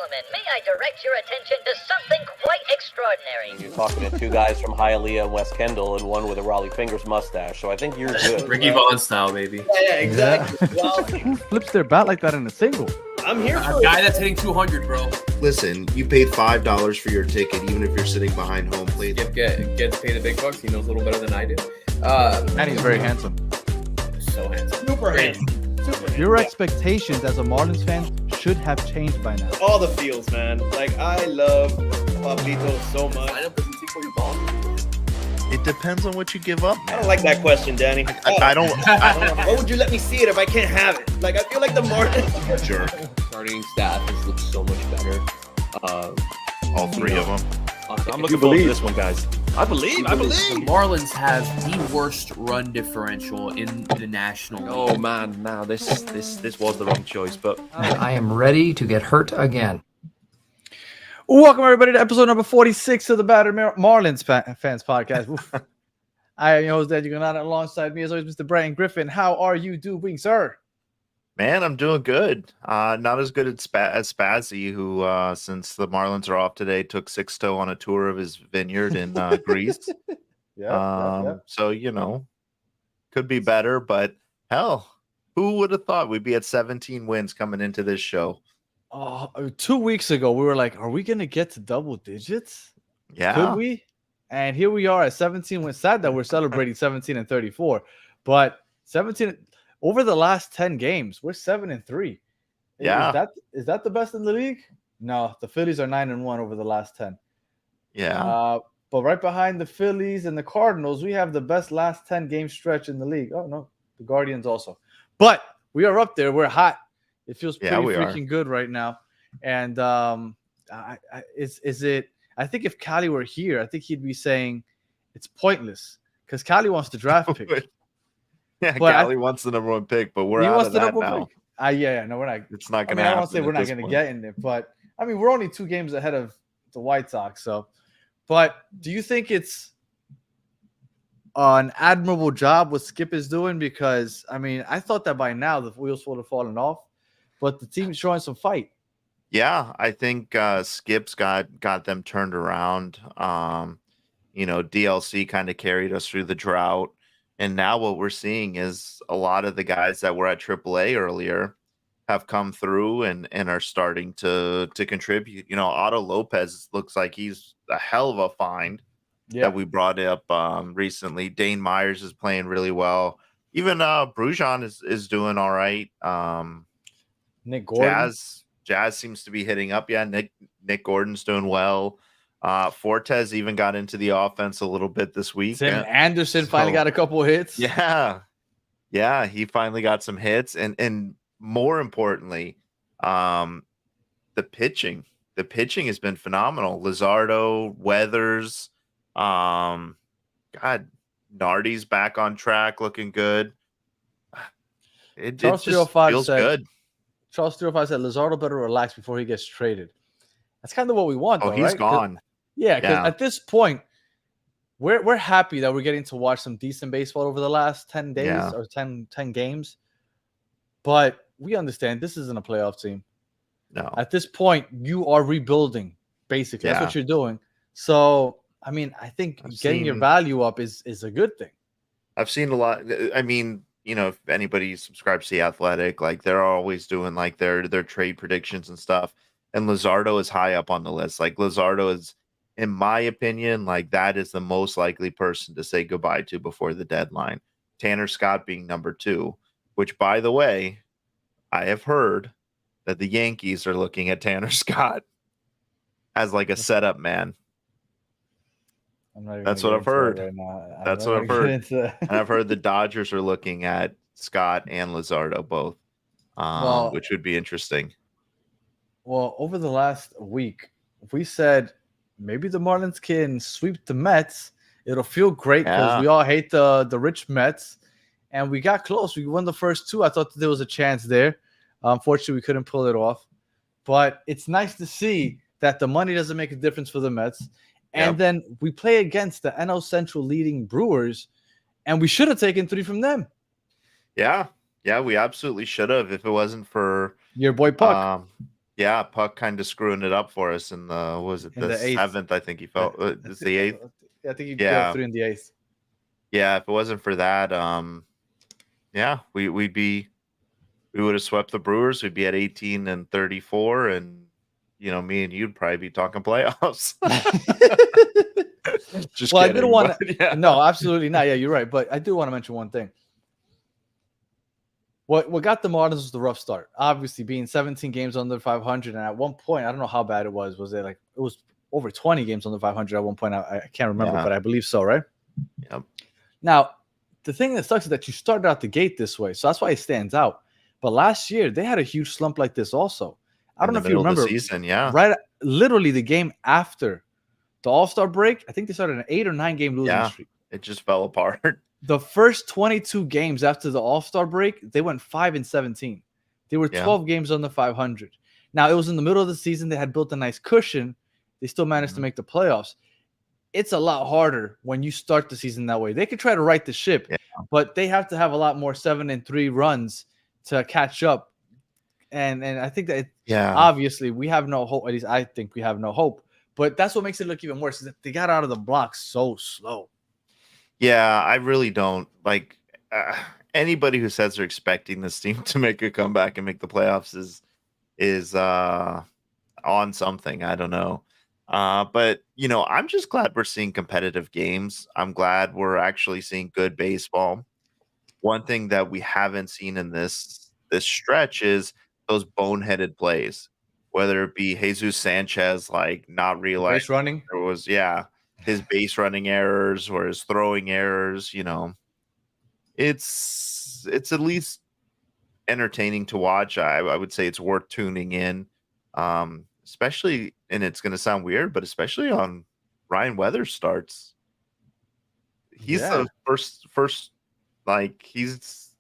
gentlemen, may I direct your attention to something quite extraordinary? You're talking to two guys from Hialeah and West Kendall and one with a Raleigh Fingers mustache, so I think you're good. Ricky Vaughn style, baby. Yeah, exactly. Yeah. Well, Who flips their bat like that in a single? I'm here for A guy that's hitting 200, bro. Listen, you paid $5 for your ticket, even if you're sitting behind home plate. Skip gets paid the big bucks. He knows a little better than I do. And he's very handsome. So handsome. super Great. handsome. Super Your handsome. expectations as a Marlins fan should have changed by now. All the feels, man. Like, I love Pablito so much. Lineup doesn't see for your ball. It depends on what you give up, I man. don't like that question, Danny. I don't. Why would you let me see it if I can't have it? Like, I feel like the Marlins. Sure. Starting staff has looked so much better. All three of them. I'm looking forward to this one, guys. I believe. The Marlins have the worst run differential in the National League. Oh man, now this was the wrong choice, but I am ready to get hurt again. Welcome, everybody, to episode number 46 of the Battered Marlins Fans Podcast. Oof. I am your host, Dad. You're not alongside me, as always, Mr. Brian Griffin. How are you doing, sir? Man, I'm doing good. Not as good as Spazzy, who, since the Marlins are off today, took Sixto on a tour of his vineyard in Greece. Yeah. So, could be better, but hell, who would have thought we'd be at 17 wins coming into this show? 2 weeks ago, we were like, are we going to get to double digits? Yeah. Could we? And here we are at 17. It's sad that we're celebrating 17 and 34, but 17 over the last 10 games, we're 7-3. Yeah. Is that the best in the league? No, the Phillies are 9-1 over the last 10. Yeah. But right behind the Phillies and the Cardinals, we have the best last 10 game stretch in the league. Oh no, the Guardians also. But we are up there. We're hot. It feels pretty freaking good right now. And I think if Cali were here, I think he'd be saying it's pointless because Cali wants the draft pick. Yeah, But Cali wants the number one pick, but we're He out wants of the that number now. one pick. No, we're not. It's not I going mean, to I happen. don't say we're not going to get in it, but I mean, we're only 2 games ahead of the White Sox. So, but do you think it's an admirable job what Skip is doing? Because I mean, I thought that by now the wheels would have fallen off, but the team's showing some fight. Yeah, I think Skip's got them turned around. DLC kind of carried us through the drought. And now what we're seeing is a lot of the guys that were at AAA earlier have come through and are starting to contribute. Otto Lopez looks like he's a hell of a find that we brought up recently. Dane Myers is playing really well. Even Brujan is doing all right. Nick Gordon. Jazz seems to be hitting up. Yeah, Nick Gordon's doing well. Fortes even got into the offense a little bit this week. Tim Anderson finally got a couple of hits. Yeah, he finally got some hits, and more importantly, the pitching. The pitching has been phenomenal. Luzardo, Weathers, Nardi's back on track, looking good. It just feels good. Charles 305 said Luzardo better relax before he gets traded. That's kind of what we want. Oh, though, he's right? gone. Because at this point, we're happy that we're getting to watch some decent baseball over the last 10 days or 10 games. But we understand this isn't a playoff team. No. At this point, you are rebuilding, basically. That's what you're doing. So, I mean, I think getting your value up is a good thing. I've seen a lot. I mean, if anybody subscribes to The Athletic, like they're always doing like their trade predictions and stuff. And Luzardo is high up on the list. Like Luzardo is, in my opinion, like that is the most likely person to say goodbye to before the deadline. Tanner Scott being number 2, which, by the way, I have heard that the Yankees are looking at Tanner Scott as like a setup man. That's what I've heard. That's what I've heard. And I've heard the Dodgers are looking at Scott and Luzardo both, which would be interesting. Well, over the last week, if we said maybe the Marlins can sweep the Mets, it'll feel great because we all hate the rich Mets. And we got close. We won the first 2. I thought that there was a chance there. Unfortunately, we couldn't pull it off. But it's nice to see that the money doesn't make a difference for the Mets. And then we play against the NL Central leading Brewers, and we should have taken 3 from them. Yeah, we absolutely should have if it wasn't for your boy Puck. Yeah, Puck kind of screwing it up for us in the was it In the the eighth. seventh? I think he felt it's the eighth. I think he gave Yeah, 3 in the eighth. yeah. If it wasn't for that, yeah, we would have swept the Brewers. We'd be at 18-34, and me and you'd probably be talking playoffs. Just Well, I kidding. did want but to. yeah. No, absolutely not. Yeah, you're right. But I do want to mention one thing. What got the Marlins was the rough start. Obviously, being 17 games under 500, and at one point, I don't know how bad it was. Was it like it was over 20 games under 500 at one point? I can't remember, Yeah. but I believe so, right? Yep. Now, the thing that sucks is that you started out the gate this way, so that's why it stands out. But last year, they had a huge slump like this also. I don't know if you remember. Season, yeah. Right, literally the game after the All-Star break, I think they started an 8 or 9 game losing streak. It just fell apart. The first 22 games after the All-Star break, they went 5-17. They were 12 games under 500. Now, it was in the middle of the season. They had built a nice cushion. They still managed to make the playoffs. It's a lot harder when you start the season that way. They could try to right the ship, but they have to have a lot more 7-3 runs to catch up. And I think that obviously we have no hope. At least I think we have no hope. But that's what makes it look even worse is that they got out of the blocks so slow. Yeah, I really don't like anybody who says they're expecting this team to make a comeback and make the playoffs is on something. I don't know. But I'm just glad we're seeing competitive games. I'm glad we're actually seeing good baseball. One thing that we haven't seen in this stretch is those boneheaded plays, whether it be Jesus Sanchez not realizing base running. There was his base running errors or his throwing errors. It's at least entertaining to watch. I would say it's worth tuning in, especially, and it's going to sound weird, but especially on Ryan Weathers starts. He's the first he's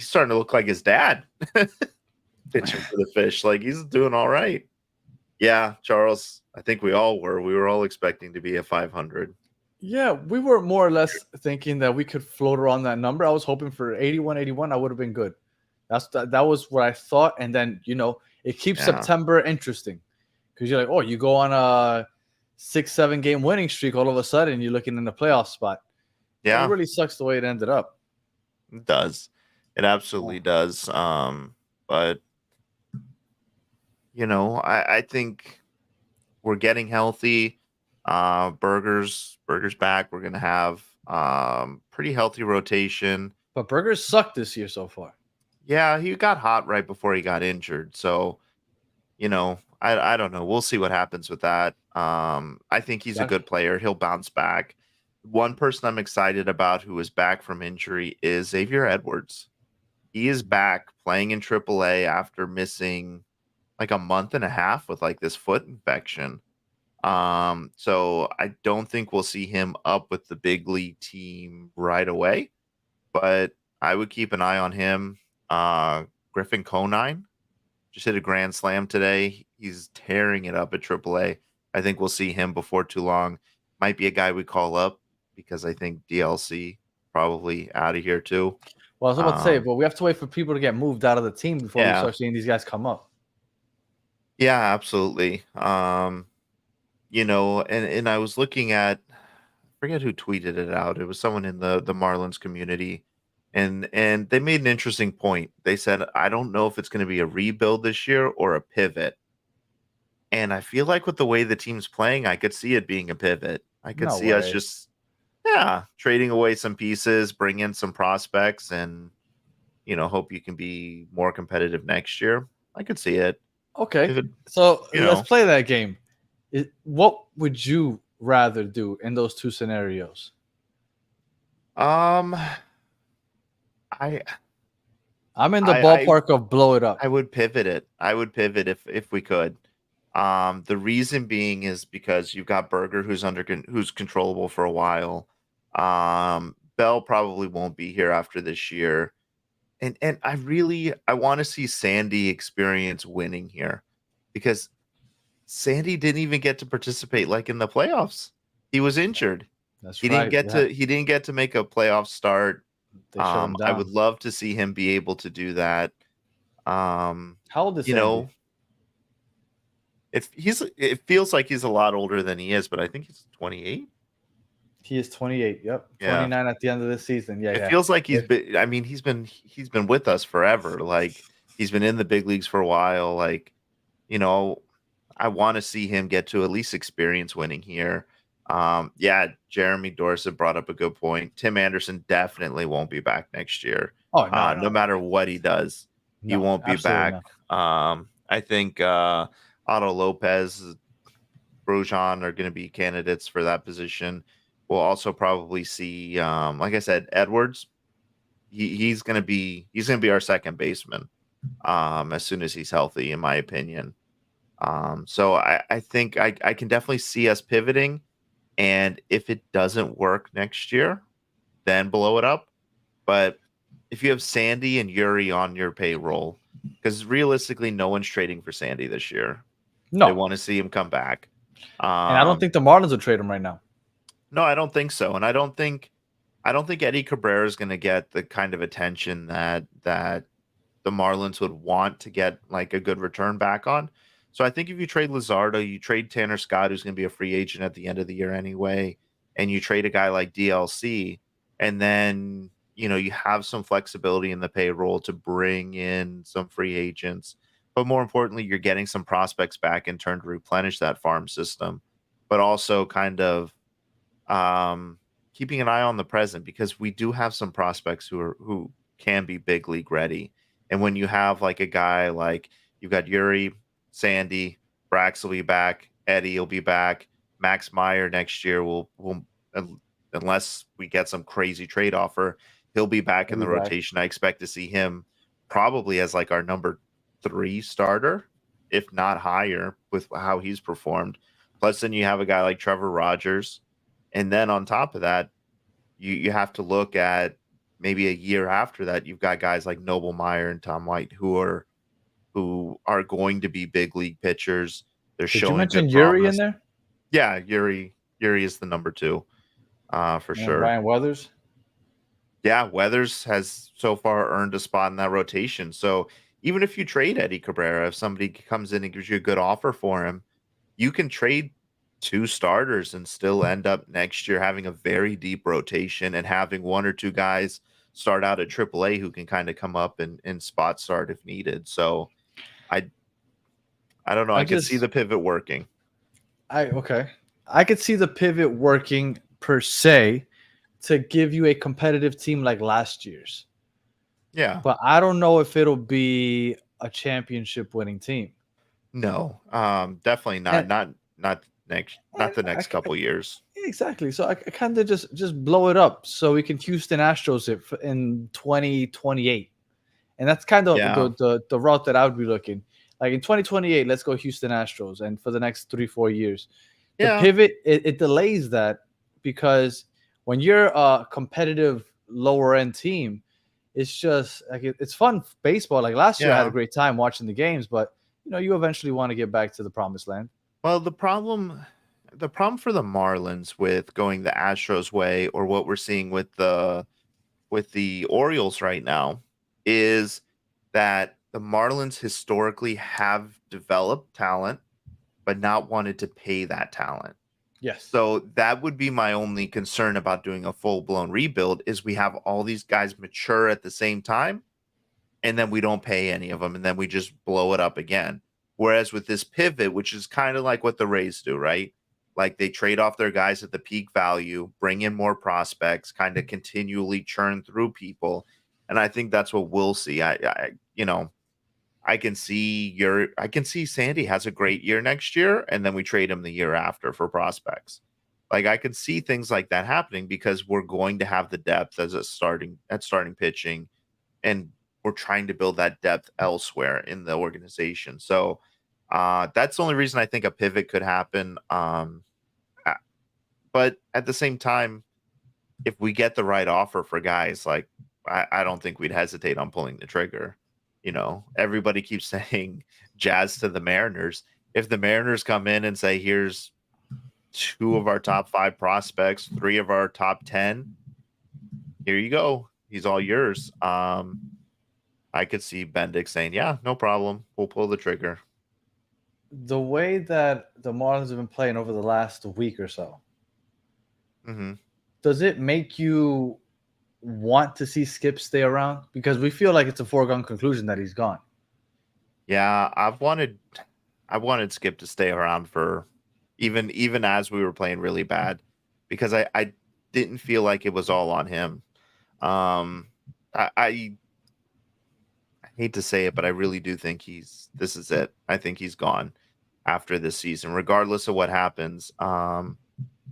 starting to look like his dad pitching for the Fish. He's doing all right. Yeah, Charles, I think we all were. We were all expecting to be at 500. Yeah, we were more or less thinking that we could float around that number. I was hoping for 81. I would have been good. That was what I thought. And then, it keeps September interesting because you're like, oh, you go on a 6-7 game winning streak. All of a sudden, you're looking in the playoff spot. Yeah. It really sucks the way it ended up. It does. It absolutely does. But I think we're getting healthy. Burger's back. We're gonna have pretty healthy rotation. But Burgers sucked this year so far. Yeah, he got hot right before he got injured. So, I don't know. We'll see what happens with that. I think he's a good player. He'll bounce back. One person I'm excited about who is back from injury is Xavier Edwards. He is back playing in AAA after missing a month and a half with this foot infection. So I don't think we'll see him up with the big league team right away, but I would keep an eye on him. Griffin Conine just hit a grand slam today. He's tearing it up at AAA. I think we'll see him before too long. Might be a guy we call up because I think DLC probably out of here too. Well, I was about to say, but we have to wait for people to get moved out of the team before we start seeing these guys come up. Yeah, absolutely. And I was looking at, I forget who tweeted it out. It was someone in the Marlins community, and they made an interesting point. They said, I don't know if it's going to be a rebuild this year or a pivot. And I feel like with the way the team's playing, I could see it being a pivot. I could see us just trading away some pieces, bring in some prospects, and hope you can be more competitive next year. I could see it. Okay, so let's play that game. What would you rather do in those two scenarios? I'm in the ballpark of blow it up. I would pivot it. I would pivot if we could. The reason being is because you've got Berger who's controllable for a while. Bell probably won't be here after this year. And I want to see Sandy experience winning here because Sandy didn't even get to participate in the playoffs. He was injured. He didn't get to make a playoff start. I would love to see him be able to do that. How old is Sandy? It feels like he's a lot older than he is, but I think he's 28. He is 28. Yep, Yeah. 29 at the end of the season. Yeah, It feels like he's been. I mean, he's been with us forever. Like he's been in the big leagues for a while. Like, you know, I want to see him get to at least experience winning here. Yeah, Jeremy Dorsett brought up a good point. Tim Anderson definitely won't be back next year. Oh no, No matter what he does, he no, won't be absolutely back. not. I think Otto Lopez, Brujan are going to be candidates for that position. We'll also probably see, like I said, Edwards. He's going to be our second baseman as soon as he's healthy, in my opinion. So I think I can definitely see us pivoting, and if it doesn't work next year, then blow it up. But if you have Sandy and Yuri on your payroll, because realistically, no one's trading for Sandy this year. No, They want to see him come back. and I don't think the Marlins will trade him right now. No, I don't think so, and I don't think Eddie Cabrera is going to get the kind of attention that the Marlins would want to get like a good return back on. So I think if you trade Luzardo, you trade Tanner Scott, who's going to be a free agent at the end of the year anyway, and you trade a guy like DLC, and then you have some flexibility in the payroll to bring in some free agents. But more importantly, you're getting some prospects back in turn to replenish that farm system, but also kind of keeping an eye on the present, because we do have some prospects who can be big league ready. And when you have like a guy like you've got Yuri, Sandy, Brax will be back, Eddie will be back, Max Meyer next year will unless we get some crazy trade offer, he'll be back in the rotation. I expect to see him probably as like our number 3 starter, if not higher, with how he's performed. Plus, then you have a guy like Trevor Rogers. And then on top of that, you have to look at maybe a year after that, you've got guys like Noble Meyer and Tom White who are going to be big league pitchers. They're Did showing you mention good Yuri promise. in there? Yeah, Yuri is the number 2 for And sure. Ryan Weathers. Yeah, Weathers has so far earned a spot in that rotation. So even if you trade Eddie Cabrera, if somebody comes in and gives you a good offer for him, you can trade 2 starters and still end up next year having a very deep rotation and having 1 or 2 guys start out at AAA who can kind of come up and spot start if needed. So I don't know. I could see the pivot working. I could see the pivot working per se to give you a competitive team like last year's. Yeah. But I don't know if it'll be a championship winning team. No, definitely not. Not the next couple years. Exactly. So I kind of just blow it up so we can Houston Astros it in 2028. And that's kind of the route that I would be looking. Like in 2028, let's go Houston Astros, and for the next 3-4 years. The pivot, it delays that, because when you're a competitive lower end team, it's just like it's fun baseball. Like last year, I had a great time watching the games, but you eventually want to get back to the promised land. Well, the problem for the Marlins with going the Astros way, or what we're seeing with the Orioles right now, is that the Marlins historically have developed talent but not wanted to pay that talent. Yes. So that would be my only concern about doing a full-blown rebuild, is we have all these guys mature at the same time, and then we don't pay any of them, and then we just blow it up again. Whereas with this pivot, which is kind of like what the Rays do, right? Like they trade off their guys at the peak value, bring in more prospects, kind of continually churn through people. And I think that's what we'll see. I can see Sandy has a great year next year, and then we trade him the year after for prospects. Like I can see things like that happening, because we're going to have the depth as starting pitching, and we're trying to build that depth elsewhere in the organization. So that's the only reason I think a pivot could happen. But at the same time, if we get the right offer for guys, like I don't think we'd hesitate on pulling the trigger. Everybody keeps saying Jazz to the Mariners. If the Mariners come in and say, here's 2 of our top 5 prospects, 3 of our top 10, here you go. He's all yours. I could see Bendick saying, yeah, no problem. We'll pull the trigger. the way that the Marlins have been playing over the last week or so, Mm-hmm. does it make you want to see Skip stay around? Because we feel like it's a foregone conclusion that he's gone. Yeah, I wanted Skip to stay around for even as we were playing really bad, because I didn't feel like it was all on him. I hate to say it, but I really do think this is it. I think he's gone after this season, regardless of what happens.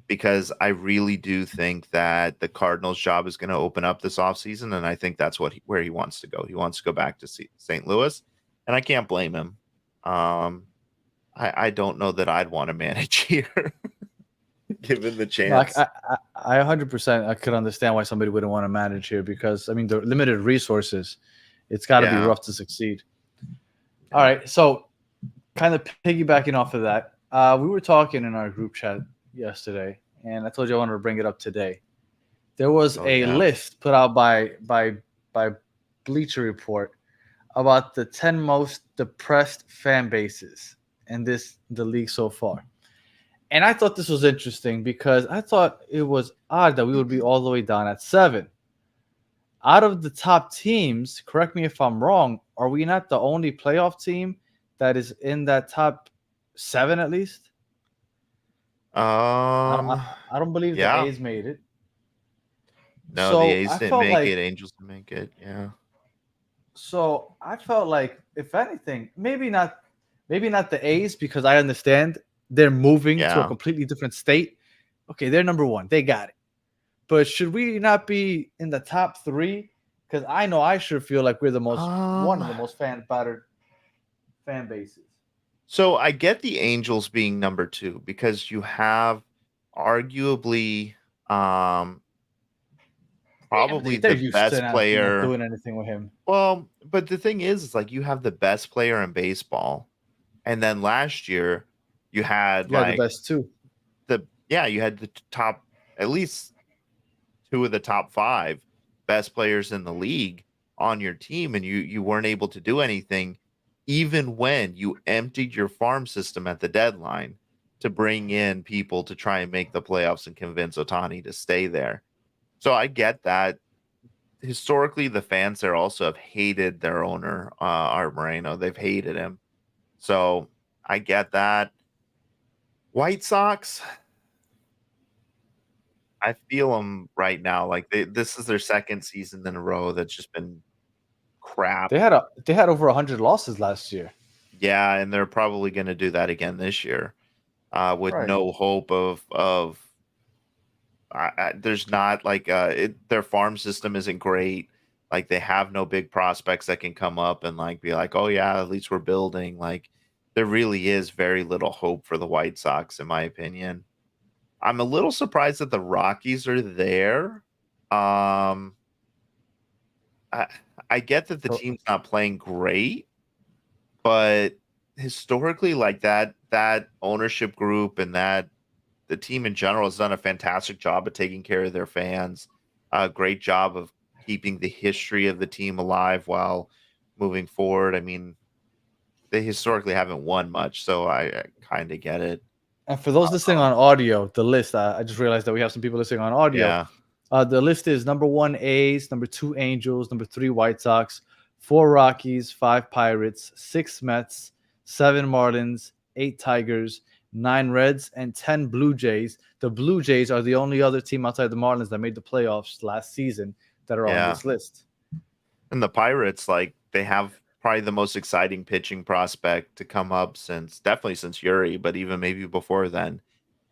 Because I really do think that the Cardinals' job is going to open up this offseason, and I think that's where he wants to go. He wants to go back to St. Louis, and I can't blame him. I don't know that I'd want to manage here, given the chance. I 100% I could understand why somebody wouldn't want to manage here because, I mean, the limited resources, it's got to be rough to succeed. All right, so kind of piggybacking off of that, we were talking in our group chat yesterday, and I told you I wanted to bring it up today. There was a list put out by Bleacher Report about the 10 most depressed fan bases in the league so far. And I thought this was interesting because I thought it was odd that we would be all the way down at 7. Out of the top teams, correct me if I'm wrong, are we not the only playoff team that is in that top 7 at least? I don't believe the A's made it. No, so the A's didn't make it. Angels didn't make it. Yeah. So I felt like, if anything, maybe not the A's, because I understand they're moving to a completely different state. Okay, they're number 1. They got it. But should we not be in the top 3? Because I know I sure feel like we're the most one of the most battered fan bases. So I get the Angels being number 2 because you have arguably probably the best player doing anything with him. Well, but the thing is like you have the best player in baseball, and then last year you had the best 2. You had the top, at least 2 of the top 5 best players in the league on your team, and you weren't able to do anything. Even when you emptied your farm system at the deadline to bring in people to try and make the playoffs and convince Ohtani to stay there. So I get that. Historically, the fans there also have hated their owner, Art Moreno. They've hated him. So I get that. White Sox, I feel them right now. Like this is their second season in a row that's just been crap. They had over 100 losses last year. Yeah, and they're probably going to do that again this year, with no hope of. There's not like their farm system isn't great. Like they have no big prospects that can come up and like be like, oh yeah, at least we're building. Like there really is very little hope for the White Sox, in my opinion. I'm a little surprised that the Rockies are there. I get that the team's not playing great, but historically, like that ownership group and that the team in general has done a fantastic job of taking care of their fans. A great job of keeping the history of the team alive while moving forward. I mean, they historically haven't won much, so I kind of get it. And for those listening on audio, the list, I just realized that we have some people listening on audio. Yeah. The list is number 1 A's, number 2 Angels, number 3 White Sox, 4 Rockies, 5 Pirates, 6 Mets, 7 Marlins, 8 Tigers, 9 Reds, and 10 Blue Jays. The Blue Jays are the only other team outside the Marlins that made the playoffs last season that are on this list. And the Pirates, like they have probably the most exciting pitching prospect to come up since Yuri, but even maybe before then.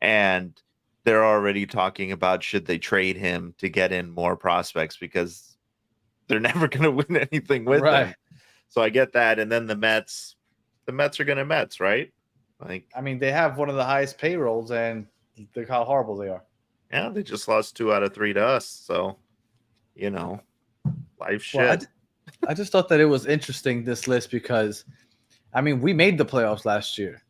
And they're already talking about should they trade him to get in more prospects because they're never going to win anything with him. So I get that. And then the Mets are going to Mets, right? Like, I mean, they have one of the highest payrolls, and look how horrible they are. Yeah, they just lost 2 out of 3 to us. So, life shit. Well, I just thought that it was interesting, this list, because, I mean, we made the playoffs last year.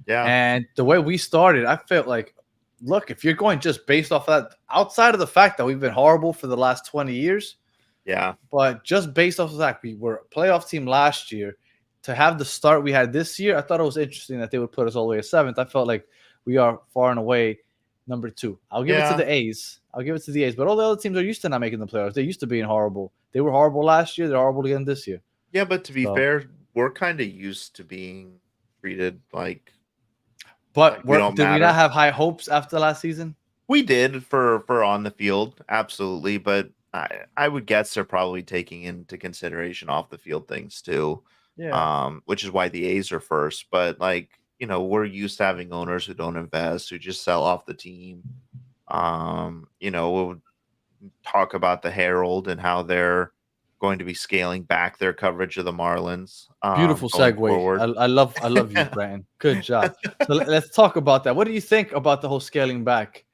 Yeah. And the way we started, I felt like, look, if you're going just based off of that, outside of the fact that we've been horrible for the last 20 years. Yeah. But just based off of that, we were a playoff team last year. to have the start we had this year, I thought it was interesting that they would put us all the way at 7th. I felt like we are far and away number 2. I'll give it to the A's. But all the other teams are used to not making the playoffs. They're used to being horrible. They were horrible last year. They're horrible again this year. Yeah, but to be fair, we're kind of used to being treated like. But did we not have high hopes after last season? We did for on the field, absolutely. But I would guess they're probably taking into consideration off the field things too. Yeah. Which is why the A's are first. But we're used to having owners who don't invest, who just sell off the team. We'll talk about the Herald and how they're going to be scaling back their coverage of the Marlins. Beautiful segue. I love you, Brandon. Good job. So let's talk about that. What do you think about the whole scaling back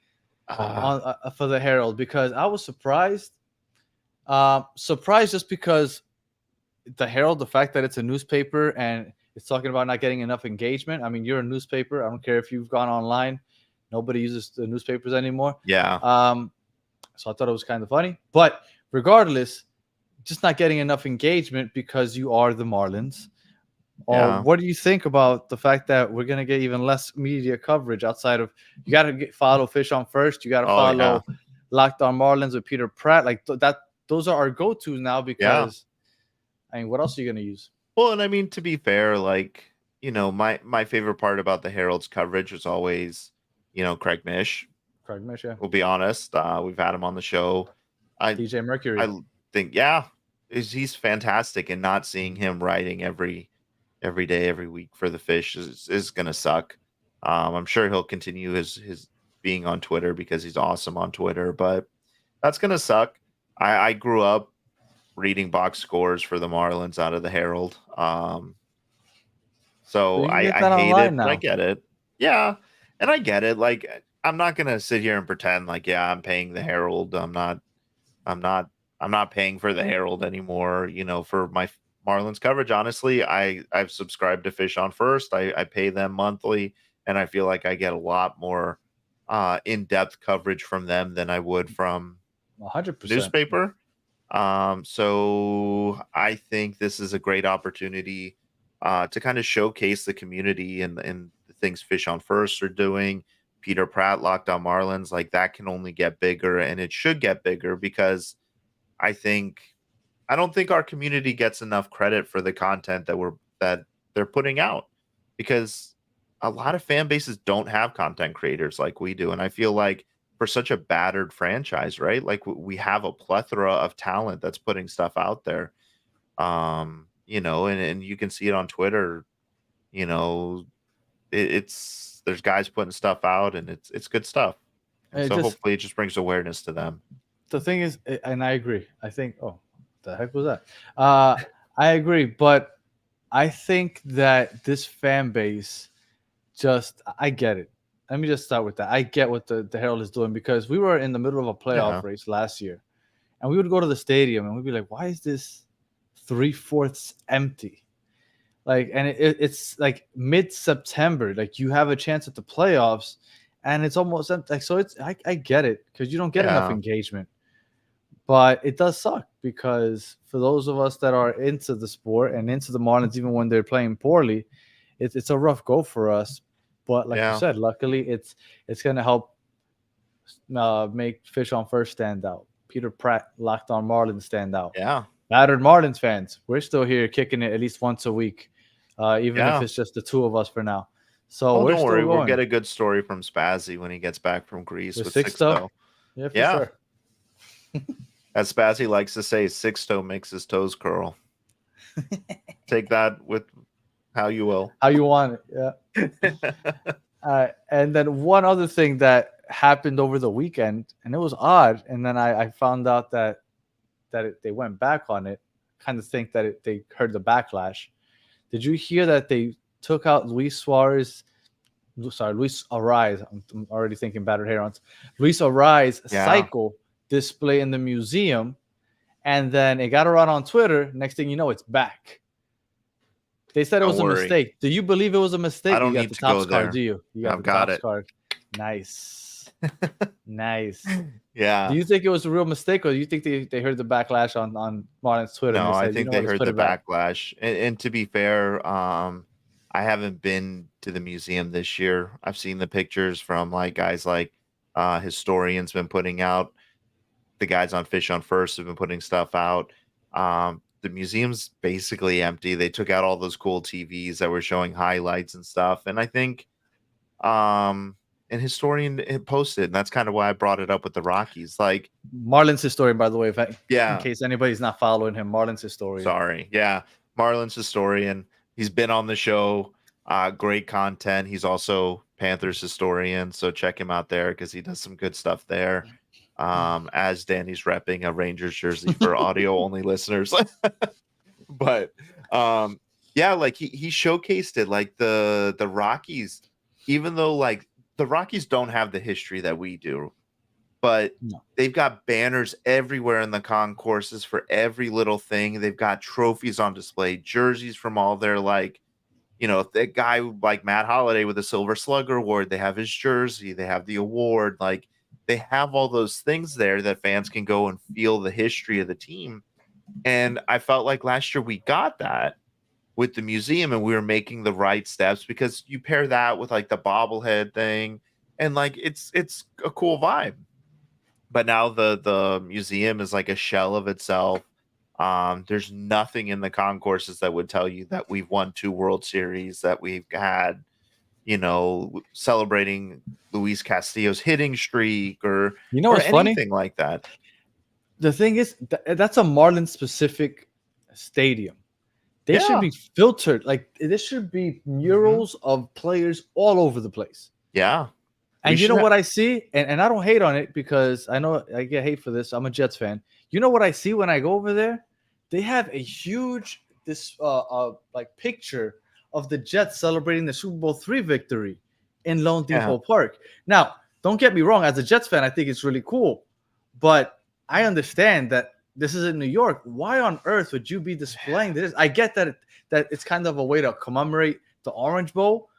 for the Herald? Because I was surprised. Surprised just because the Herald, the fact that it's a newspaper and it's talking about not getting enough engagement. I mean, you're a newspaper. I don't care if you've gone online. Nobody uses the newspapers anymore. Yeah. So I thought it was kind of funny. But regardless, just not getting enough engagement because you are the Marlins. What do you think about the fact that we're going to get even less media coverage outside of you got to follow Fish on First. You got to follow Locked On Marlins with Peter Pratt. Like that. Those are our go-tos now because, I mean, what else are you going to use? Well, and I mean, to be fair, my favorite part about the Herald's coverage was always, Craig Mish. Yeah. We'll be honest. We've had him on the show. DJ Mercury. I think, he's fantastic, and not seeing him writing every day, every week for the Fish is going to suck. I'm sure he'll continue his being on Twitter because he's awesome on Twitter, but that's going to suck. I grew up reading box scores for the Marlins out of the Herald. So I hate it, but I get it. Yeah. And I get it. Like, I'm not going to sit here and pretend like, I'm paying the Herald. I'm not paying for the Herald anymore, for my Marlins coverage. Honestly, I've subscribed to Fish on First. I pay them monthly, and I feel like I get a lot more in-depth coverage from them than I would from 100% newspaper. So I think this is a great opportunity to kind of showcase the community and the things Fish on First are doing. Peter Pratt, Locked On Marlins, like that can only get bigger, and it should get bigger because I don't think our community gets enough credit for the content that they're putting out, because a lot of fan bases don't have content creators like we do. And I feel like for such a battered franchise, right? Like we have a plethora of talent that's putting stuff out there. And you can see it on Twitter, there's guys putting stuff out, and it's good stuff. And so hopefully it just brings awareness to them. The thing is, and I agree. I think, the heck was that? I agree, but I think that this fan base I get it. Let me just start with that. I get what the Herald is doing, because we were in the middle of a playoff race last year, and we would go to the stadium and we'd be like, why is this 3/4 empty? Like, and it's like mid-September, like you have a chance at the playoffs and it's almost empty. Like, so I get it, because you don't get enough engagement, but it does suck, because for those of us that are into the sport and into the Marlins, even when they're playing poorly, it's a rough go for us. But like you said, luckily it's going to help make Fish on First stand out. Peter Pratt, Locked On Marlins stand out. Yeah. Battered Marlins fans, we're still here kicking it at least once a week, even if it's just the two of us for now. So don't worry, we'll get a good story from Spazzy when he gets back from Greece with Sixto. Yeah, for sure. As Spazzy likes to say, Sixto makes his toes curl. Take that with how you will. How you want it, yeah. And then one other thing that happened over the weekend, and it was odd, and then I found out that they went back on it. Kind of think that they heard the backlash. Did you hear that they took out Luis Arraez? I'm already thinking battered herons. Luis Arraez cycle display in the museum, and then it got around on Twitter. Next thing you know, it's back. They said it was a mistake. Do you believe it was a mistake? I don't need to go there. Do you? You got the Topps card. Nice. Nice. Yeah. Do you think it was a real mistake, or do you think they heard the backlash on Martin's Twitter? No, And they I said, you think know they what, let's heard put the it back. backlash. And to be fair, I haven't been to the museum this year. I've seen the pictures from like guys like historians been putting out. The guys on Fish on First have been putting stuff out. The museum's basically empty. They took out all those cool TVs that were showing highlights and stuff. And I think an historian had posted, and that's kind of why I brought it up with the Rockies. Like Marlins historian, by the way, in Yeah. case anybody's not following him, Marlins historian. Sorry. Yeah. Marlins historian. He's been on the show. Great content. He's also Panthers historian. So check him out there because he does some good stuff there. As Danny's repping a Rangers jersey for audio only listeners. But yeah, like he showcased it. Like the Rockies, even though like the Rockies don't have the history that we do, but No. they've got banners everywhere in the concourses for every little thing. They've got trophies on display, jerseys from all their like, you know, that guy like Matt Holliday with the Silver Slugger Award, they have his jersey, they have the award, like they have all those things there that fans can go and feel the history of the team. And I felt like last year we got that with the museum, and we were making the right steps because you pair that with like the bobblehead thing, and like it's a cool vibe. But now the museum is like a shell of itself. There's nothing in the concourses that would tell you that we've won 2 World Series, that we've had, you know, celebrating Luis Castillo's hitting streak or You know or what's funny? anything like that. The thing is, that's a Marlins specific stadium. They should Yeah. be filtered. Like there should be murals of players all over the place. Yeah. And We you know should what I see? And I don't hate on it because I know I get hate for this. I'm a Jets fan. You know what I see when I go over there? They have a huge like picture of the Jets celebrating the Super Bowl III victory in Lone Depot Park. Now, don't get me wrong, as a Jets fan, I think it's really cool. But I understand that this is in New York. Why on earth would you be displaying this? I get that it's kind of a way to commemorate the Orange Bowl.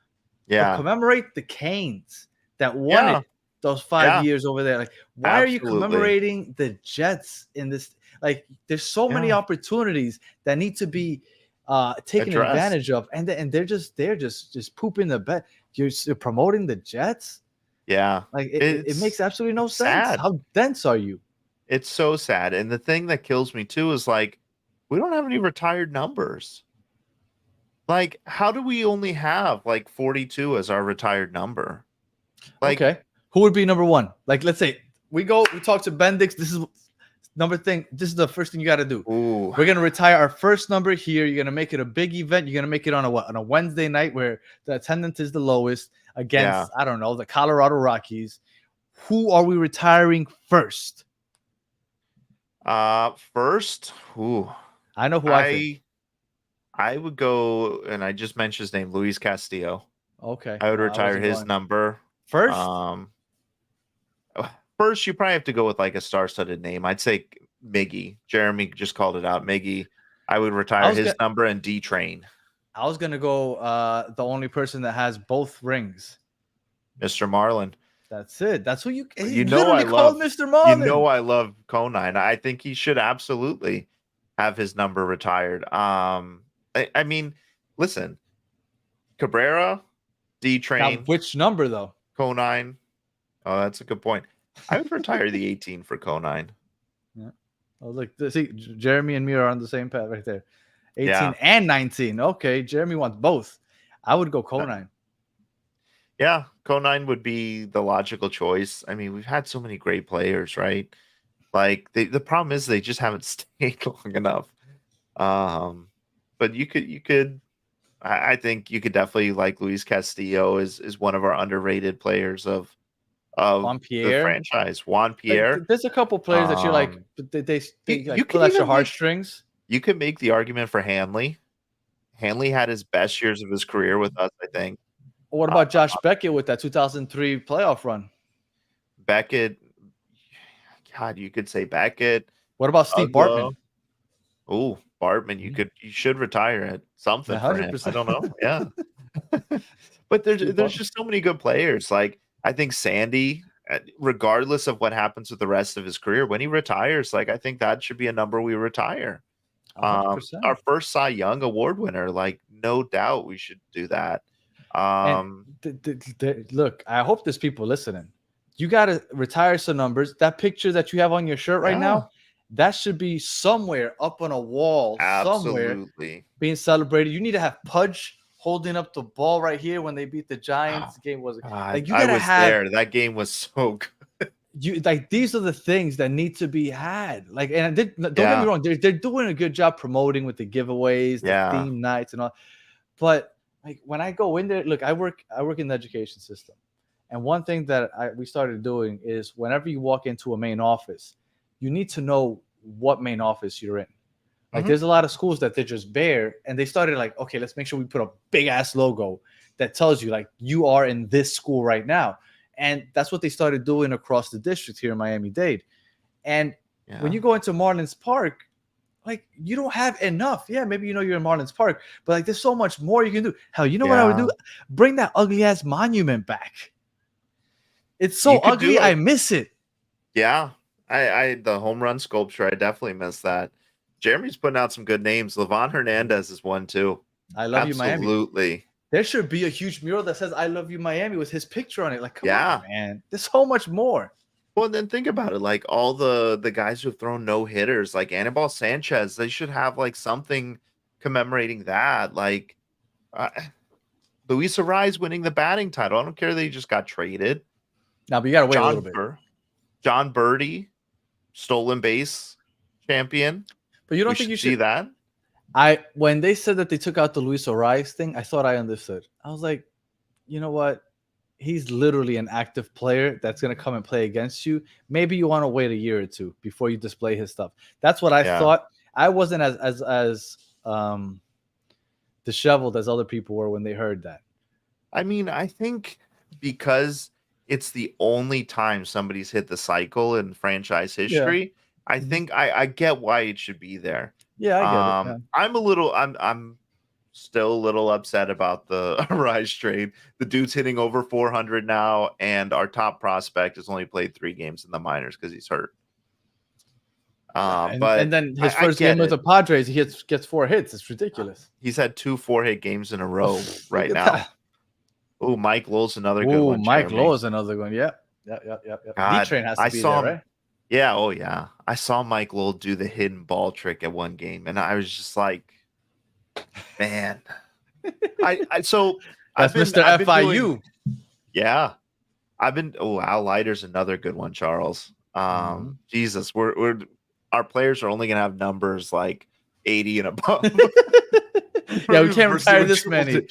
Yeah. But commemorate the Canes that won it those 5 years over there. Like, why are you commemorating the Jets in this? Like, there's so many opportunities that need to be taken advantage of, and they're just pooping the bed. You're promoting the Jets. Yeah, like it makes absolutely no sense. sad. How dense are you? It's so sad. And the thing that kills me too is like we don't have any retired numbers. Like, how do we only have like 42 as our retired number? Like, okay, who would be number one? Like, let's say we talk to Bendix. This is This is the first thing you got to do. Ooh. We're gonna retire our first number here. You're gonna make it a big event. You're gonna make it on a Wednesday night where the attendance is the lowest against I don't know, the Colorado Rockies. Who are we retiring first? First, ooh, I know who I think. I would go, and I just mentioned his name, Luis Castillo. Okay, I would retire his number first. First, you probably have to go with like a star-studded name. I'd say Miggy. Jeremy just called it out. Miggy. I would retire his number and D-Train. I was gonna go the only person that has both rings, Mr. Marlin. That's it. That's who you know I love Mr. Marlin. You know I love Conine. I think he should absolutely have his number retired. I mean, listen, Cabrera, D-Train. Now, which number though? Conine. Oh, that's a good point. I would retire the 18 for Conine. Yeah. Oh, look, see, Jeremy and me are on the same path right there. 18 and 19. Okay, Jeremy wants both. I would go Conine. Yeah, Conine would be the logical choice. I mean, we've had so many great players, right? Like the problem is they just haven't stayed long enough. But you could. I think you could definitely like Luis Castillo is one of our underrated players of Juan Pierre. The franchise. Juan Pierre. Like, there's a couple players that you like, but they you pull at your heartstrings. You could make the argument for Hanley. Hanley had his best years of his career with us, I think. What about Josh Beckett with that 2003 playoff run? Beckett, God, you could say Beckett. What about Steve Bartman? Oh, Bartman, you should retire it. Something 100%. For him. I don't know. Yeah. But there's just so many good players. Like I think Sandy regardless of what happens with the rest of his career, when he retires, like I think that should be a number we retire. 100%. Our first Cy Young award winner, like no doubt we should do that. And look, I hope there's people listening. You got to retire some numbers. That picture that you have on your shirt right now, that should be somewhere up on a wall, somewhere being celebrated. You need to have Pudge holding up the ball right here when they beat the Giants. The game was like you gotta there. That game was so good. These are the things that need to be had. Like, and don't get me wrong, they're doing a good job promoting with the giveaways, the theme nights, and all. But like when I go in there, look, I work in the education system, and one thing that we started doing is whenever you walk into a main office, you need to know what main office you're in. Like, there's a lot of schools that they're just bare, and they started like, okay, let's make sure we put a big ass logo that tells you like you are in this school right now. And that's what they started doing across the district here in Miami-Dade. And when you go into Marlins Park, like you don't have enough. Yeah, maybe you're in Marlins Park, but like there's so much more you can do. Hell, you know what I would do? Bring that ugly ass monument back. It's so ugly, I miss it. Yeah. I the home run sculpture, I definitely miss that. Jeremy's putting out some good names. Livan Hernandez is one too. I love you, Miami. Absolutely. There should be a huge mural that says "I love you, Miami" with his picture on it. Like, come on, man. There's so much more. Well, then think about it. Like all the guys who've thrown no hitters, like Anibal Sanchez, they should have like something commemorating that. Like Luis Arraez winning the batting title. I don't care that he just got traded. No, but you got to wait a little bit. John Birdie, stolen base champion. But you don't think you should see that? When they said that they took out the Luis Arraez thing, I thought I understood. I was like, you know what? He's literally an active player that's going to come and play against you. Maybe you want to wait a year or two before you display his stuff. That's what I thought. I wasn't as disheveled as other people were when they heard that. I mean, I think because it's the only time somebody's hit the cycle in franchise history, I think I get why it should be there. Yeah, I get it. I'm still a little upset about the Arraez trade. The dude's hitting over 400 now, and our top prospect has only played 3 games in the minors because he's hurt. And then his first game with the Padres, he gets 4 hits. It's ridiculous. He's had 2 4-hit games in a row right now. Oh, Mike Lowell's another good one. Mike Lowell is another one. Yeah. D-Train has to be there, right? Yeah, oh yeah. I saw Mike Lowell do the hidden ball trick at one game, and I was just like, man. That's Mr. FIU. Al Leiter's another good one, Charles. Jesus, our players are only gonna have numbers like 80 and above. Yeah, we can't retire this many.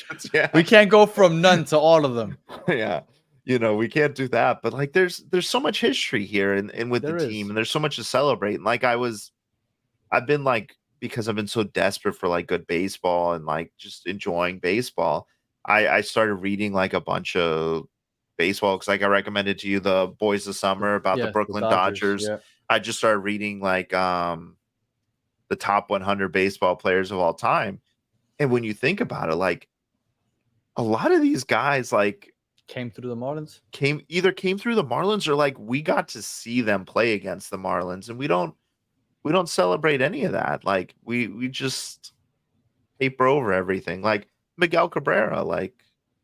We can't go from none to all of them. Yeah. We can't do that. But like there's so much history here and with the team, and there's so much to celebrate. And like I've been like, because I've been so desperate for like good baseball and like just enjoying baseball, I started reading like a bunch of baseball because like I recommended to you the Boys of Summer about the Brooklyn Dodgers. Yeah. I just started reading like the top 100 baseball players of all time. And when you think about it, like a lot of these guys like came through the Marlins, came through the Marlins, or like we got to see them play against the Marlins, and we don't celebrate any of that. Like we just paper over everything. Like Miguel Cabrera, like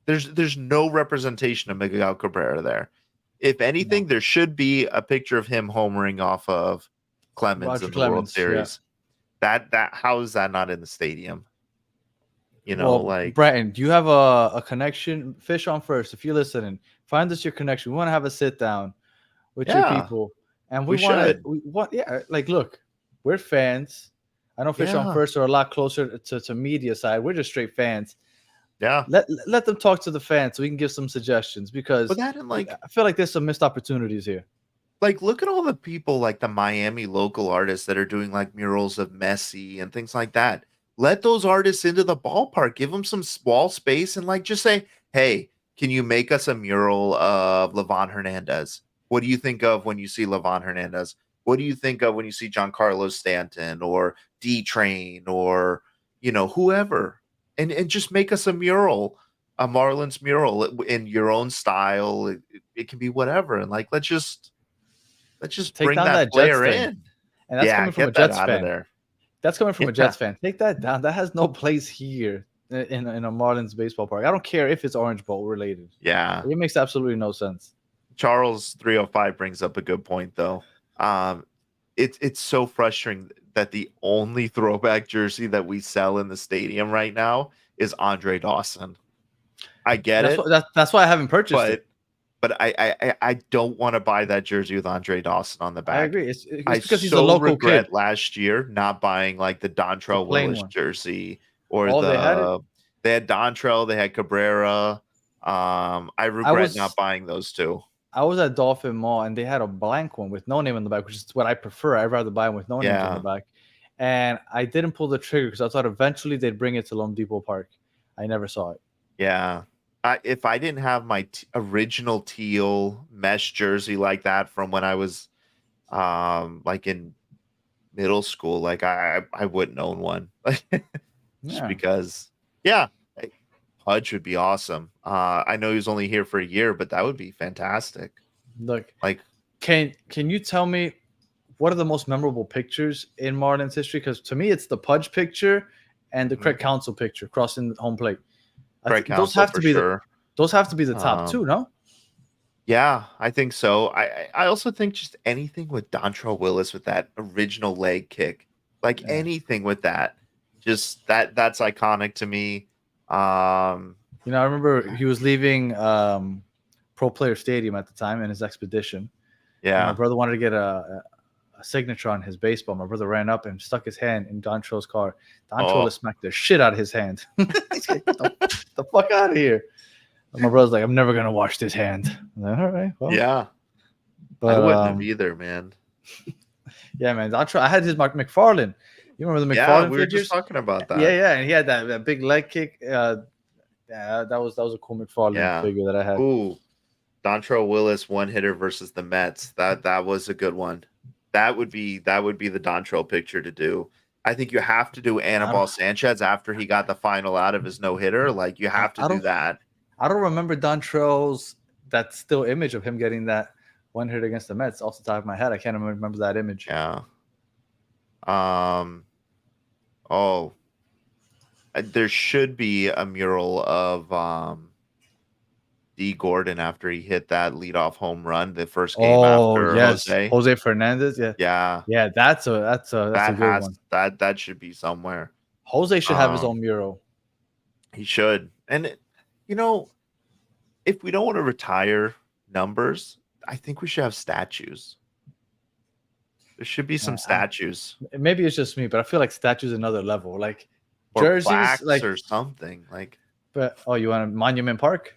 there's no representation of Miguel Cabrera there. If anything, there should be a picture of him homering off of Clemens in the World Series. Yeah. That how is that not in the stadium? Like Bratton, do you have a connection? Fish on first. If you're listening, find us your connection. We want to have a sit down with your people, and we want. Like, look, we're fans. I know Fish on first are a lot closer to media side. We're just straight fans. Yeah. Let them talk to the fans so we can give some suggestions, because I feel like there's some missed opportunities here. Like, look at all the people like the Miami local artists that are doing like murals of Messi and things like that. Let those artists into the ballpark, give them some wall space, and like just say, hey, can you make us a mural of Livan Hernandez? What do you think of when you see Livan Hernandez? What do you think of when you see Giancarlo Stanton or D-Train or, whoever? And just make us a mural a Marlins mural in your own style. It can be whatever, and like let's just Take bring down that that Jets player thing. in. And that's Yeah, coming from a get that Jets out of fan. there. That's coming from a Yeah. Jets fan. Take that down. That has no place here in a Marlins baseball park. I don't care if it's Orange Bowl related. Yeah. It makes absolutely no sense. Charles 305 brings up a good point though. It's so frustrating that the only throwback jersey that we sell in the stadium right now is Andre Dawson. I get That's it, that's why I haven't purchased it. but I don't want to buy that jersey with Andre Dawson on the back. I agree. It's I because he's a so local regret kid. last year not buying like the Dontrell plain Willis one. jersey or Oh, they had it? they had Dontrell, they had Cabrera. I regret not buying those two. I was at Dolphin Mall and they had a blank one with no name on the back, which is what I prefer. I'd rather buy one with no names on the back. And I didn't pull the trigger because I thought eventually they'd bring it to Lone Depot Park. I never saw it. Yeah. If I didn't have my original teal mesh jersey like that from when I was like in middle school, like I wouldn't own one. Just because Pudge would be awesome. I know he was only here for a year, but that would be fantastic. Look, like can you tell me what are the most memorable pictures in Marlins history? Because to me, it's the Pudge picture and the Craig Counsell picture crossing the home plate. Those have to be those have to be the top two, no? Yeah, I think so. I also think just anything with Dontrell Willis with that original leg kick, like anything with that, just that's iconic to me. I remember he was leaving Pro Player Stadium at the time in his expedition. Yeah, my brother wanted to get a signature on his baseball. My brother ran up and stuck his hand in Dontrell's car. Dontrell smacked the shit out of his hand. He's like, get the fuck out of here. And my brother's like, I'm never gonna wash this hand. I'm like, all right, well. Yeah, but I wouldn't have either, man. Yeah, man. Dontrell, I had his Mark McFarlane. You remember the McFarlane Yeah, we were figures? just talking about that. Yeah, and he had that big leg kick. Yeah, that was a cool McFarlane figure that I had. Ooh, Dontrell Willis one hitter versus the Mets. That was a good one. That would be the Dontrell picture to do. I think you have to do Anibal Sanchez after he got the final out of his no hitter. Like you have to do that. I don't remember Dontrell's that still image of him getting that one hit against the Mets off the top of my head. I can't remember that image. Yeah. There should be a mural of D. Gordon after he hit that leadoff home run the first game after Jose Fernandez. Yeah. That's a good one. That should be somewhere. Jose should have his own mural. He should. And if we don't want to retire numbers, I think we should have statues. There should be some statues. Maybe it's just me, but I feel like statues another level. Like or jerseys, plaques like or something. Like, but you want a Monument Park?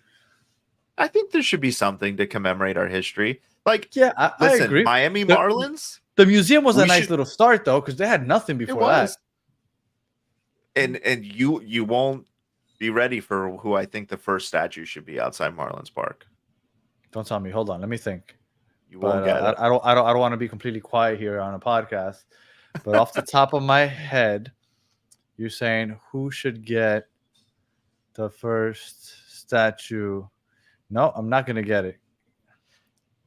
I think there should be something to commemorate our history. Like, I agree. Miami Marlins. The museum was a nice little start though, because they had nothing before that. And you won't be ready for who I think the first statue should be outside Marlins Park. Don't tell me. Hold on, let me think. You won't get it. I don't want to be completely quiet here on a podcast, but off the top of my head, you're saying who should get the first statue? No, I'm not gonna get it.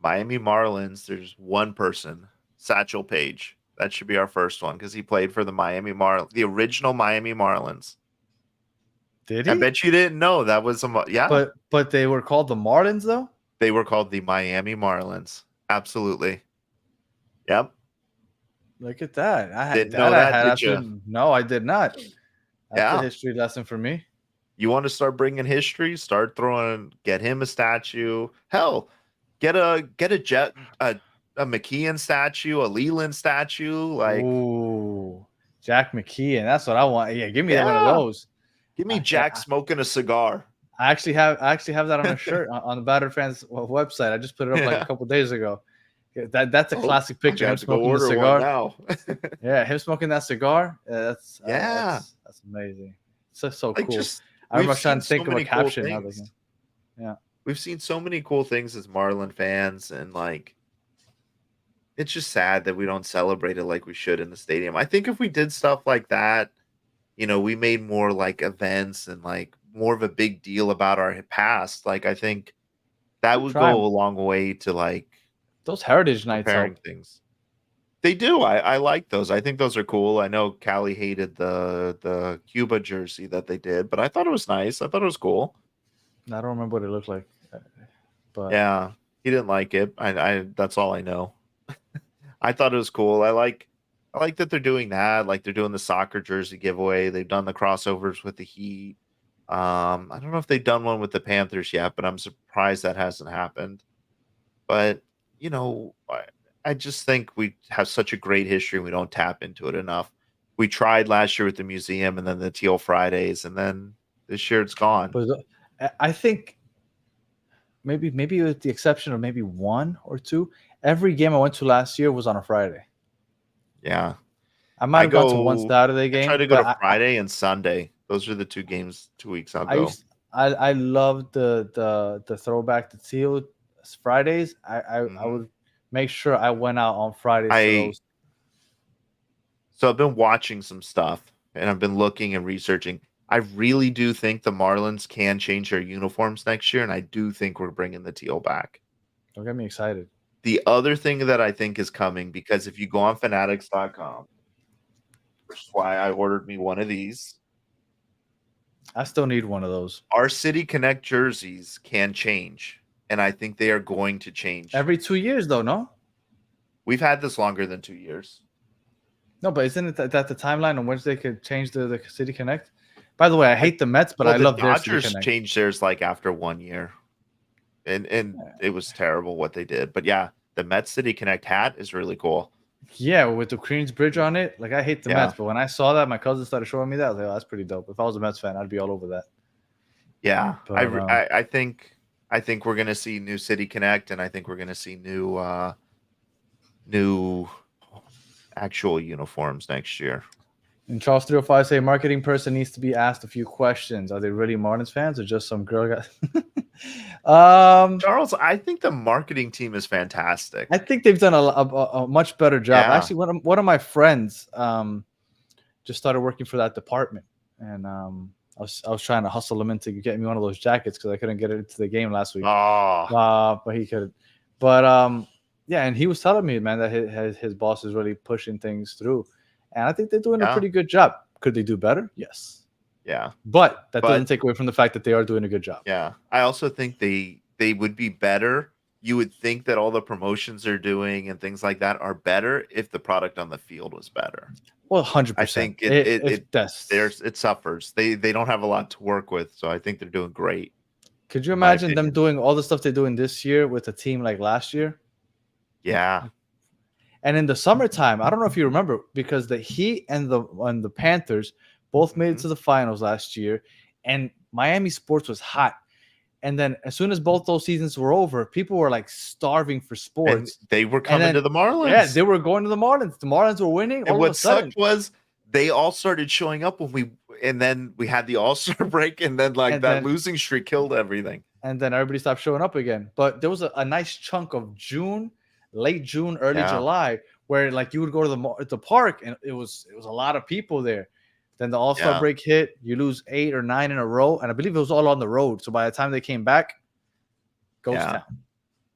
Miami Marlins. There's one person, Satchel Paige. That should be our first one because he played for the the original Miami Marlins. Did he? I bet you didn't know that was But they were called the Marlins though. They were called the Miami Marlins. Absolutely. Yep. Look at that. No, I did not. That's a history lesson for me. You want to start bringing history? Get him a statue. Hell, get a McKeon statue, a Leland statue. Like, ooh, Jack McKeon. That's what I want. Yeah, give me one of those. Give me Jack smoking a cigar. I actually have that on a shirt on the Battered Fans website. I just put it up like a couple days ago. That's a classic picture. Him smoking the cigar. Now. Yeah, him smoking that cigar. That's amazing. So like, cool. I remember trying to think of a caption. Yeah, we've seen so many cool things as Marlin fans, and like, it's just sad that we don't celebrate it like we should in the stadium. I think if we did stuff like that, we made more like events and like more of a big deal about our past. Like I think that would Try 'em. go a long way to like Those heritage nights preparing help. things. They do. I like those. I think those are cool. I know Callie hated the Cuba jersey that they did, but I thought it was nice. I thought it was cool. I don't remember what it looked like, but Yeah, he didn't like it. I that's all I know. I thought it was cool. I like that they're doing that. Like they're doing the soccer jersey giveaway. They've done the crossovers with the Heat. I don't know if they've done one with the Panthers yet, but I'm surprised that hasn't happened. But you know, I just think we have such a great history and we don't tap into it enough. We tried last year with the museum and then the Teal Fridays, and then this year it's gone. but I think maybe with the exception of maybe one or two, every game I went to last year was on a Friday. Yeah. I might have gone to one Saturday I game. try to go but to Friday and Sunday. Those are the 2 games, 2 weeks I'll I go. used I love the throwback to Teal Fridays. I would make sure I went out on Fridays for those. So I've been watching some stuff and I've been looking and researching. I really do think the Marlins can change their uniforms next year, and I do think we're bringing the teal back. Don't get me excited. The other thing that I think is coming, because if you go on fanatics.com, which is why I ordered me one of these. I still need one of those. Our City Connect jerseys can change, and I think they are going to change. Every 2 years, though, no? We've had this longer than 2 years. No, but isn't it that the timeline on which they could change the City Connect? By the way, I hate the Mets, but I love their City Dodgers Connect. changed theirs like after 1 year, and it was terrible what they did. But yeah, the Mets City Connect hat is really cool. Yeah, with the Queens Bridge on it. Like, I hate the Mets, but when I saw that, my cousin started showing me that. I was like, oh, that's pretty dope. If I was a Mets fan, I'd be all over that. Yeah, But, I think we're gonna see new City Connect, and I think we're gonna see new actual uniforms next year. And Charles 305 say marketing person needs to be asked a few questions. Are they really Marlins fans or just some girl guy? Charles, I think the marketing team is fantastic. I think they've done a much better job. Yeah. Actually, one of my friends just started working for that department, and I was trying to hustle him into getting me one of those jackets because I couldn't get it into the game last week. But he could. But yeah, and he was telling me, man, that his boss is really pushing things through. And I think they're doing a pretty good job. Could they do better? Yes. Yeah. But that doesn't take away from the fact that they are doing a good job. Yeah. I also think they would be better. You would think that all the promotions they're doing and things like that are better if the product on the field was better. Well, 100%. I think it suffers. They don't have a lot to work with, so I think they're doing great. Could you imagine them doing all the stuff they're doing this year with a team like last year? Yeah. And in the summertime, I don't know if you remember, because the Heat and the Panthers both made it to the finals last year, and Miami sports was hot. And then as soon as both those seasons were over, people were like starving for sports. And they were coming to the Marlins. Yeah, they were going to the Marlins. The Marlins were winning. And what sucked was they all started showing up and then we had the All-Star break, and then that losing streak killed everything. And then everybody stopped showing up again. But there was a nice chunk of June, late June, early July, where like you would go to the park and it was a lot of people there. Then the All-Star break hit. You lose 8 or 9 in a row, and I believe it was all on the road. So by the time they came back, ghost town.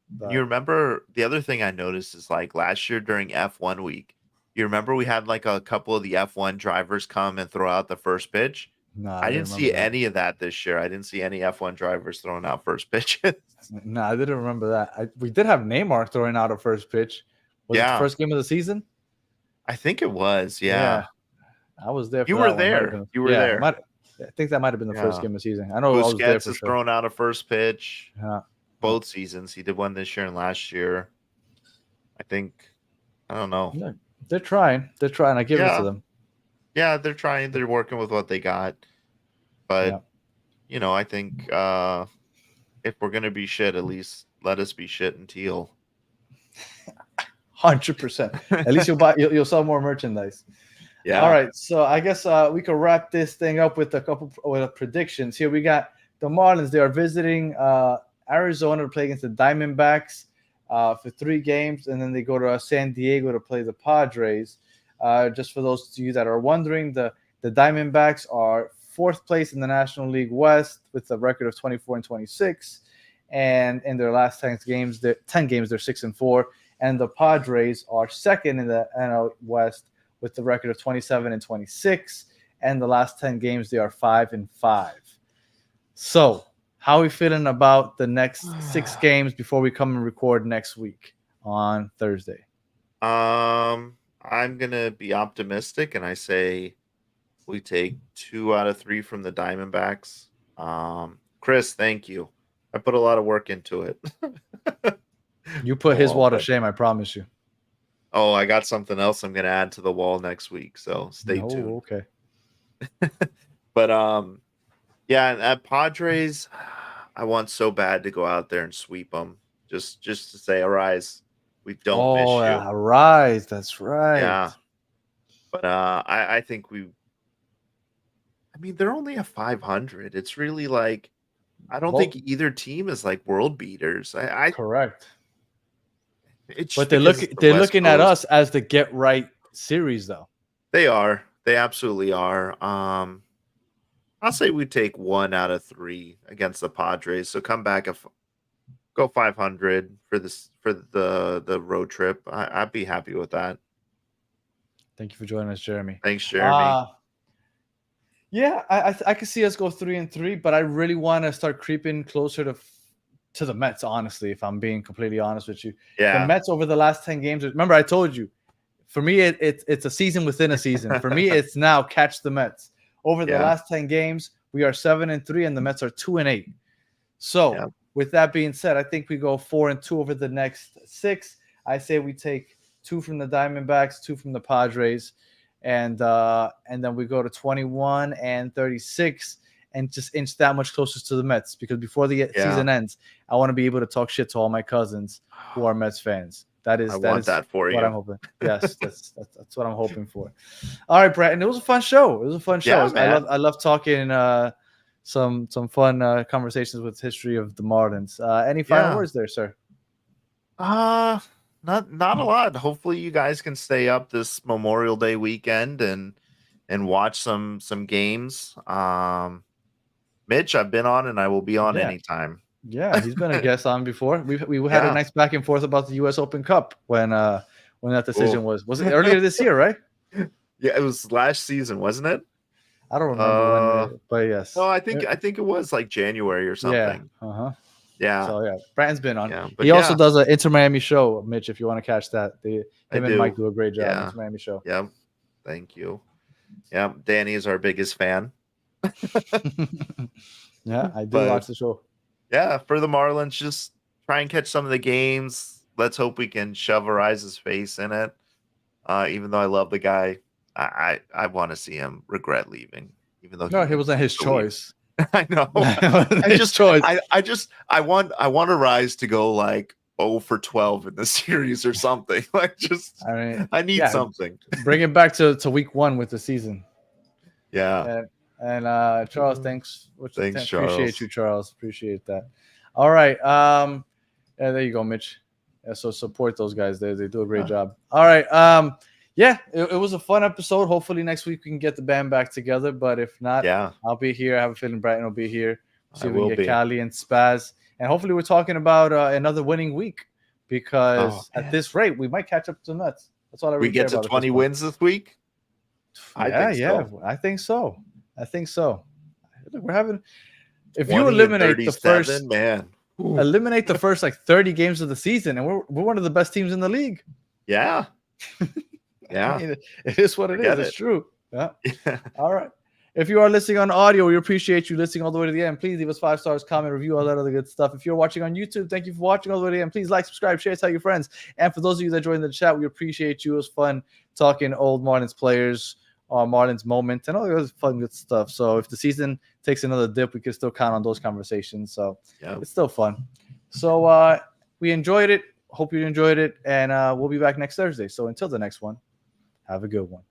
But you remember the other thing I noticed is like last year during F1 week, you remember we had like a couple of the F1 drivers come and throw out the first pitch? No, I didn't see any of that this year. I didn't see any F1 drivers throwing out first pitches. No, I didn't remember that. We did have Neymar throwing out a first pitch. Was it the first game of the season? I think it was, yeah. I was there. You were there. You were there. I think that might have been the first game of the season. I know Busquets I was there for has sure. thrown out a first pitch. Yeah. Both seasons. He did one this year and last year. I don't know. Yeah, they're trying. I give it to them. Yeah, they're trying. They're working with what they got. But, I think if we're going to be shit, at least let us be shit in teal. 100%. At least you'll sell more merchandise. Yeah. All right. So I guess we could wrap this thing up with a couple of predictions. Here we got the Marlins. They are visiting Arizona to play against the Diamondbacks for 3 games, and then they go to San Diego to play the Padres. Just for those of you that are wondering, the Diamondbacks are 4th place in the National League West with a record of 24-26. And in their last 10 games, they're 6-4. And the Padres are 2nd in the NL West with the record of 27-26. And the last 10 games, they are 5-5. So, how are we feeling about the next 6 games before we come and record next week on Thursday? I'm gonna be optimistic, and I say we take 2 out of 3 from the Diamondbacks. Chris, thank you. I put a lot of work into it. You put his wall to shame, I promise you. Oh, I got something else I'm gonna add to the wall next week, so stay tuned. Okay. But yeah, at Padres, I want so bad to go out there and sweep them, just to say, arise, we don't miss you. Yeah, arise, that's right. Yeah, but I think they're only a 500. It's really like, I don't think either team is like world beaters. Correct. But they're looking at us as the get right series, though. They are. They absolutely are. I'll say we take 1 out of 3 against the Padres. So come back go 500 for the road trip. I'd be happy with that. Thank you for joining us, Jeremy. Thanks, Jeremy. Yeah, I can see us go 3-3, but I really want to start creeping closer to the Mets, honestly, if I'm being completely honest with you. Yeah. The Mets over the last 10 games, remember I told you, for me, it's a season within a season. For me, it's now catch the Mets. Over the last 10 games, we are 7-3, and the Mets are 2-8. So with that being said, I think we go 4-2 over the next 6. I say we take 2 from the Diamondbacks, 2 from the Padres, and then we go to 21-36 and just inch that much closer to the Mets, because before the season ends, I want to be able to talk shit to all my cousins who are Mets fans. I want that for you. What I'm hoping. Yes, that's what I'm hoping for. All right, Brett, and it was a fun show. Yeah, I love talking some fun conversations with history of the Marlins. Any final words there, sir? Not a lot. Hopefully you guys can stay up this Memorial Day weekend and watch some games. Mitch, I've been on and I will be on anytime. Yeah, he's been a guest on before. We had a nice back and forth about the U.S. Open Cup when that decision was it earlier this year, right? Yeah, it was last season, wasn't it? I don't remember when, but yes. No, I think it was like January or something. Yeah. Yeah. So yeah, Brandon's been on. Yeah, he also does an Inter Miami show, Mitch. If you want to catch that, him and Mike do a great job. Yeah. Inter Miami show. Yeah. Thank you. Yeah, Danny is our biggest fan. Yeah, I do watch the show. Yeah, for the Marlins, just try and catch some of the games. Let's hope we can shove Ariza's face in it. Even though I love the guy, I want to see him regret leaving. Even though it wasn't his choice. I know. I want Ariza to go like 0 for 12 in the series or something. I need something. Bring it back to week 1 with the season. Yeah. And Charles, thanks. Thanks, Charles. Appreciate you, Charles. Appreciate that. All right. There you go, Mitch. Yeah, so support those guys. They do a great job. All right. It was a fun episode. Hopefully next week we can get the band back together. But if not, I'll be here. I have a feeling Brighton will be here. See if we can get Cali and Spaz. And hopefully we're talking about another winning week, because at this rate we might catch up to the Mets. That's all I really care about. We get to 20 wins this week? I think so. Look, we're having. If you eliminate the first, eliminate the first like 30 games of the season, and we're one of the best teams in the league. Yeah. Yeah. I mean, it is what it is. It's true. Yeah. All right. If you are listening on audio, we appreciate you listening all the way to the end. Please leave us 5 stars, comment, review, all that other good stuff. If you're watching on YouTube, thank you for watching all the way to the end. Please like, subscribe, share, tell your friends. And for those of you that joined the chat, we appreciate you. It was fun talking old Marlins players, Marlins moment, and all the other fun good stuff. So if the season takes another dip, we can still count on those conversations. So it's still fun. So we enjoyed it. Hope you enjoyed it. And we'll be back next Thursday. So until the next one, have a good one.